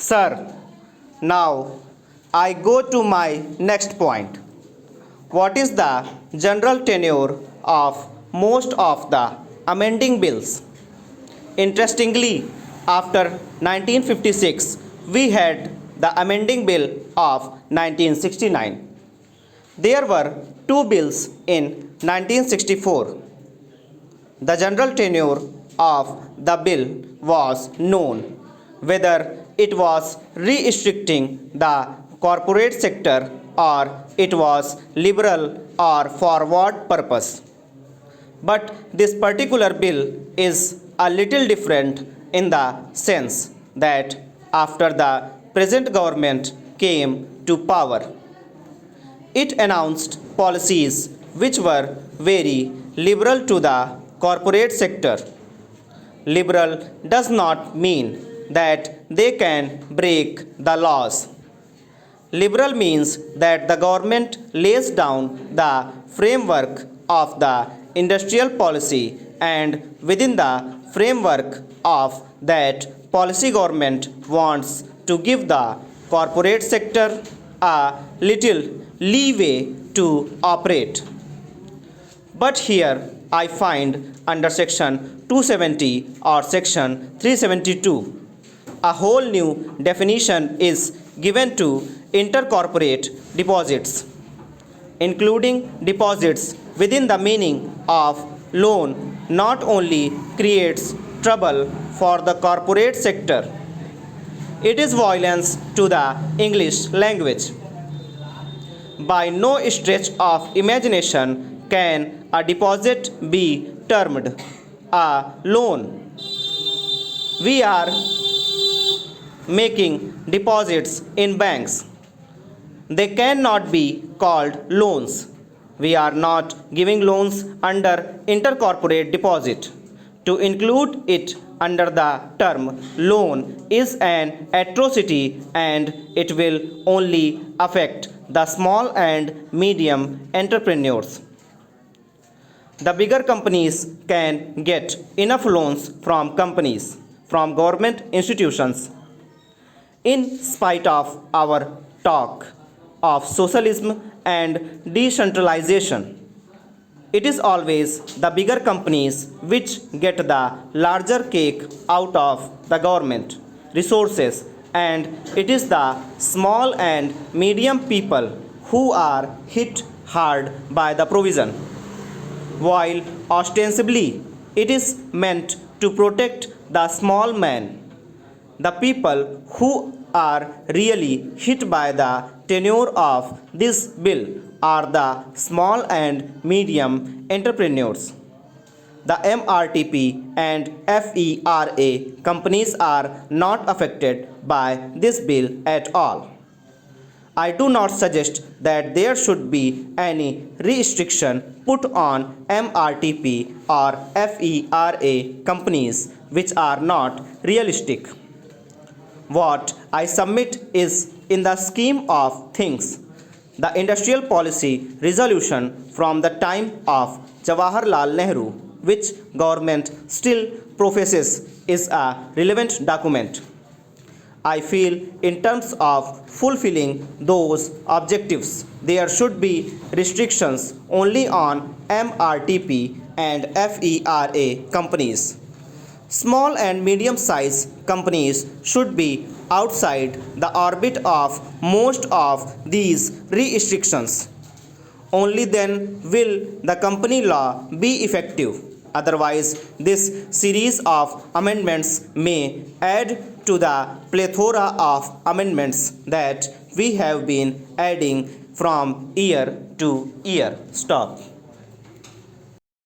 Sir, now I go to my next point. What is the general tenure of most of the amending bills? Interestingly, after 1956, we had the amending bill of 1969. There were two bills in 1964. The general tenure of the bill was known, whether it was restricting the corporate sector or it was liberal or forward purpose. But this particular bill is a little different in the sense that after the present government came to power, it announced policies which were very liberal to the corporate sector. Liberal does not mean that they can break the laws. Liberal means that the government lays down the framework of the industrial policy, and within the framework of that policy, government wants to give the corporate sector a little leeway to operate. But here I find under section 270 or section 372 a whole new definition is given to intercorporate deposits, including deposits within the meaning of loan not only creates trouble for the corporate sector, it is violence to the English language. By no stretch of imagination can a deposit be termed a loan. We are making deposits in banks. They cannot be called loans. We are not giving loans under intercorporate deposit. To include it under the term loan is an atrocity, and it will only affect the small and medium entrepreneurs. The bigger companies can get enough loans from companies, from government institutions. In spite of our talk of socialism and decentralization, it is always the bigger companies which get the larger cake out of the government resources, and it is the small and medium people who are hit hard by the provision. While ostensibly it is meant to protect the small man, the people who are really hit by the tenure of this bill are the small and medium entrepreneurs. The MRTP and FERA companies are not affected by this bill at all. I do not suggest that there should be any restriction put on MRTP or FERA companies which are not realistic. What I submit is, in the scheme of things, the industrial policy resolution from the time of Jawaharlal Nehru, which government still professes is a relevant document. I feel in terms of fulfilling those objectives, there should be restrictions only on MRTP and FERA companies. Small and medium-sized companies should be outside the orbit of most of these restrictions. Only then will the company law be effective. Otherwise, this series of amendments may add to the plethora of amendments that we have been adding from year to year. Stop.